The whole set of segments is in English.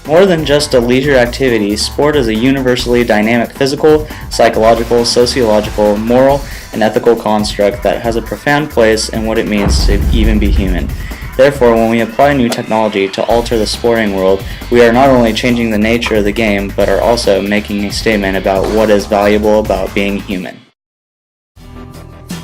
More than just a leisure activity, sport is a universally dynamic physical, psychological, sociological, moral, and ethical construct that has a profound place in what it means to even be human. Therefore, when we apply new technology to alter the sporting world, we are not only changing the nature of the game, but are also making a statement about what is valuable about being human.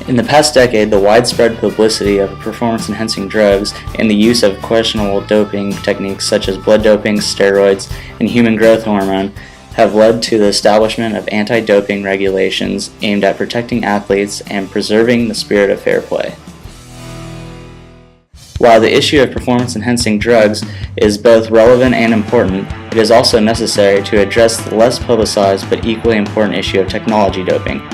In the past decade, the widespread publicity of performance-enhancing drugs and the use of questionable doping techniques such as blood doping, steroids, and human growth hormone have led to the establishment of anti-doping regulations aimed at protecting athletes and preserving the spirit of fair play. While the issue of performance-enhancing drugs is both relevant and important, it is also necessary to address the less publicized but equally important issue of technology doping.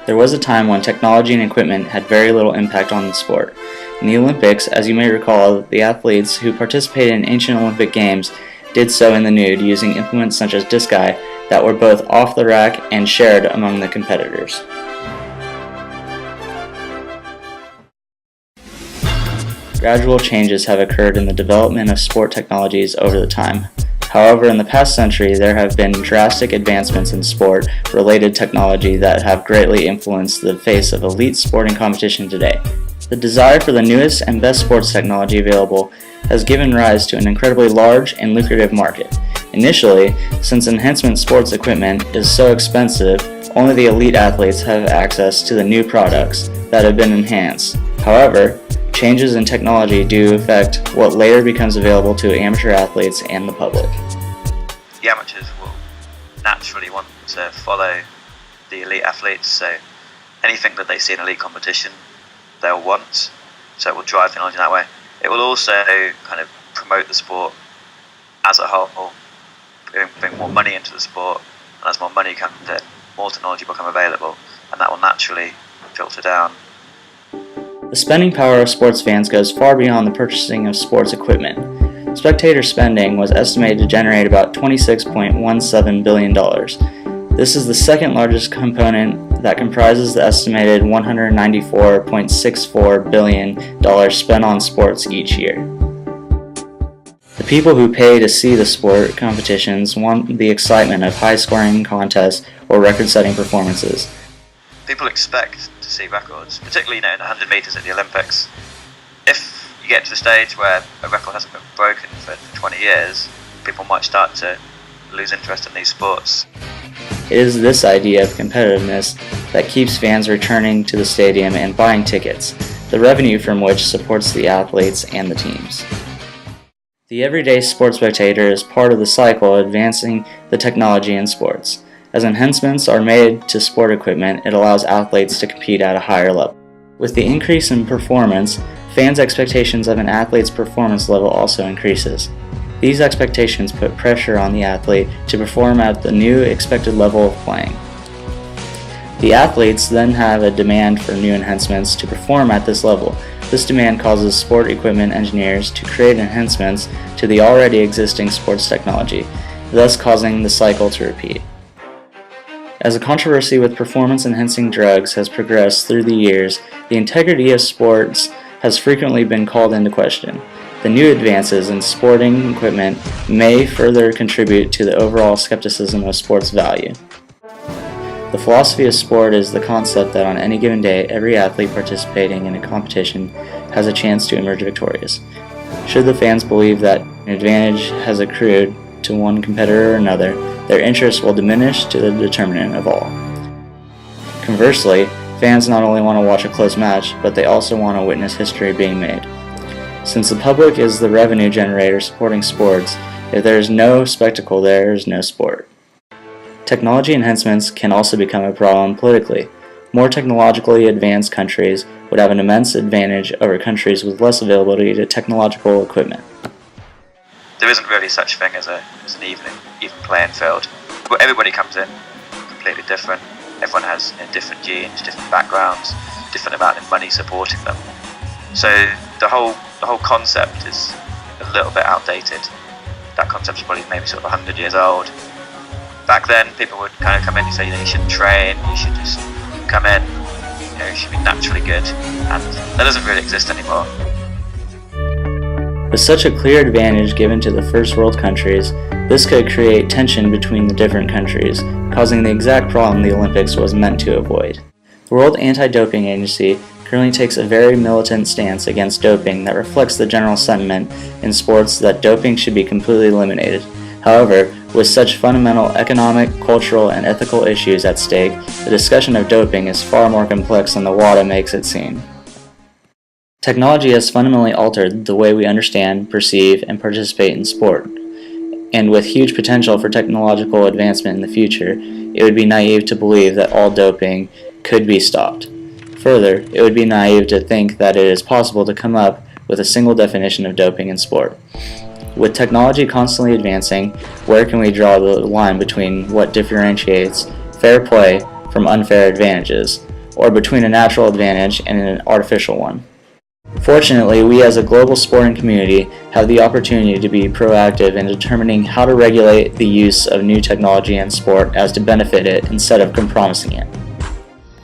There was a time when technology and equipment had very little impact on the sport. In the Olympics, as you may recall, the athletes who participated in ancient Olympic Games did so in the nude using implements such as disci that were both off the rack and shared among the competitors. Gradual changes have occurred in the development of sport technologies over the time. However, in the past century, there have been drastic advancements in sport-related technology that have greatly influenced the face of elite sporting competition today. The desire for the newest and best sports technology available has given rise to an incredibly large and lucrative market. Initially, since enhancement sports equipment is so expensive, only the elite athletes have access to the new products that have been enhanced. However, changes in technology do affect what later becomes available to amateur athletes and the public. The amateurs will naturally want to follow the elite athletes, so anything that they see in elite competition they'll want, so it will drive technology that way. It will also kind of promote the sport as a whole, bring more money into the sport, and as more money comes in, more technology will become available, and that will naturally filter down. The spending power of sports fans goes far beyond the purchasing of sports equipment. Spectator spending was estimated to generate about $26.17 billion. This is the second largest component that comprises the estimated $194.64 billion spent on sports each year. The people who pay to see the sport competitions want the excitement of high-scoring contests or record-setting performances. People expect to see records, particularly in 100 metres at the Olympics. If you get to the stage where a record hasn't been broken for 20 years, people might start to lose interest in these sports. It is this idea of competitiveness that keeps fans returning to the stadium and buying tickets, the revenue from which supports the athletes and the teams. The everyday sports spectator is part of the cycle advancing the technology in sports. As enhancements are made to sport equipment, it allows athletes to compete at a higher level. With the increase in performance, fans' expectations of an athlete's performance level also increases. These expectations put pressure on the athlete to perform at the new expected level of playing. The athletes then have a demand for new enhancements to perform at this level. This demand causes sport equipment engineers to create enhancements to the already existing sports technology, thus causing the cycle to repeat. As a controversy with performance-enhancing drugs has progressed through the years, the integrity of sports has frequently been called into question. The new advances in sporting equipment may further contribute to the overall skepticism of sports value. The philosophy of sport is the concept that on any given day, every athlete participating in a competition has a chance to emerge victorious. Should the fans believe that an advantage has accrued to one competitor or another, their interest will diminish to the determinant of all. Conversely, fans not only want to watch a close match, but they also want to witness history being made. Since the public is the revenue generator supporting sports, if there is no spectacle, there is no sport. Technology enhancements can also become a problem politically. More technologically advanced countries would have an immense advantage over countries with less availability to technological equipment. There isn't really such a thing as an even playing field. But everybody comes in completely different. Everyone has different genes, different backgrounds, different amount of money supporting them. So the whole concept is a little bit outdated. That concept is probably maybe sort of 100 years old, back then people would kind of come in and say, you shouldn't train, you should just come in, you should be naturally good, and that doesn't really exist anymore. With such a clear advantage given to the first world countries, this could create tension between the different countries, causing the exact problem the Olympics was meant to avoid. The World Anti-Doping Agency currently takes a very militant stance against doping that reflects the general sentiment in sports that doping should be completely eliminated. However, with such fundamental economic, cultural, and ethical issues at stake, the discussion of doping is far more complex than the WADA makes it seem. Technology has fundamentally altered the way we understand, perceive, and participate in sport. And with huge potential for technological advancement in the future, it would be naive to believe that all doping could be stopped. Further, it would be naive to think that it is possible to come up with a single definition of doping in sport. With technology constantly advancing, where can we draw the line between what differentiates fair play from unfair advantages, or between a natural advantage and an artificial one? Fortunately, we as a global sporting community have the opportunity to be proactive in determining how to regulate the use of new technology in sport as to benefit it instead of compromising it.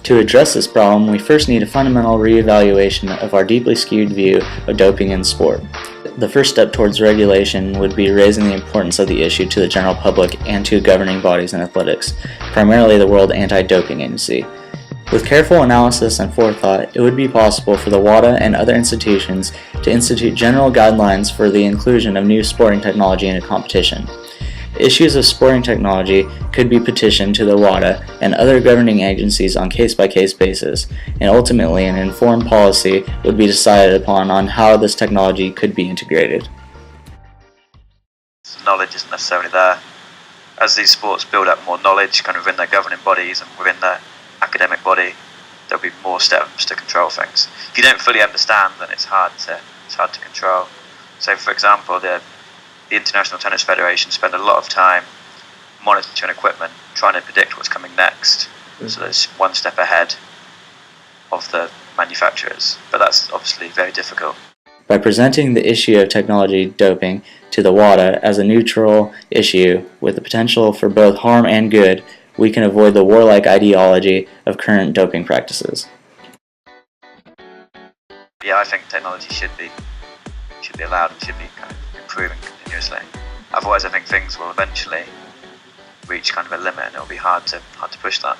To address this problem, we first need a fundamental reevaluation of our deeply skewed view of doping in sport. The first step towards regulation would be raising the importance of the issue to the general public and to governing bodies in athletics, primarily the World Anti-Doping Agency. With careful analysis and forethought, it would be possible for the WADA and other institutions to institute general guidelines for the inclusion of new sporting technology into competition. Issues of sporting technology could be petitioned to the WADA and other governing agencies on case-by-case basis, and ultimately an informed policy would be decided upon on how this technology could be integrated. Knowledge isn't necessarily there. As these sports build up more knowledge kind of within their governing bodies and within their academic body, there'll be more steps to control things. If you don't fully understand, then it's hard to control. So, for example, the International Tennis Federation spend a lot of time monitoring equipment, trying to predict what's coming next. So there's one step ahead of the manufacturers, but that's obviously very difficult. By presenting the issue of technology doping to the WADA as a neutral issue with the potential for both harm and good, we can avoid the warlike ideology of current doping practices. Yeah, I think technology should be allowed and should be kind of improving continuously. Otherwise, I think things will eventually reach kind of a limit, and it'll be hard to push that.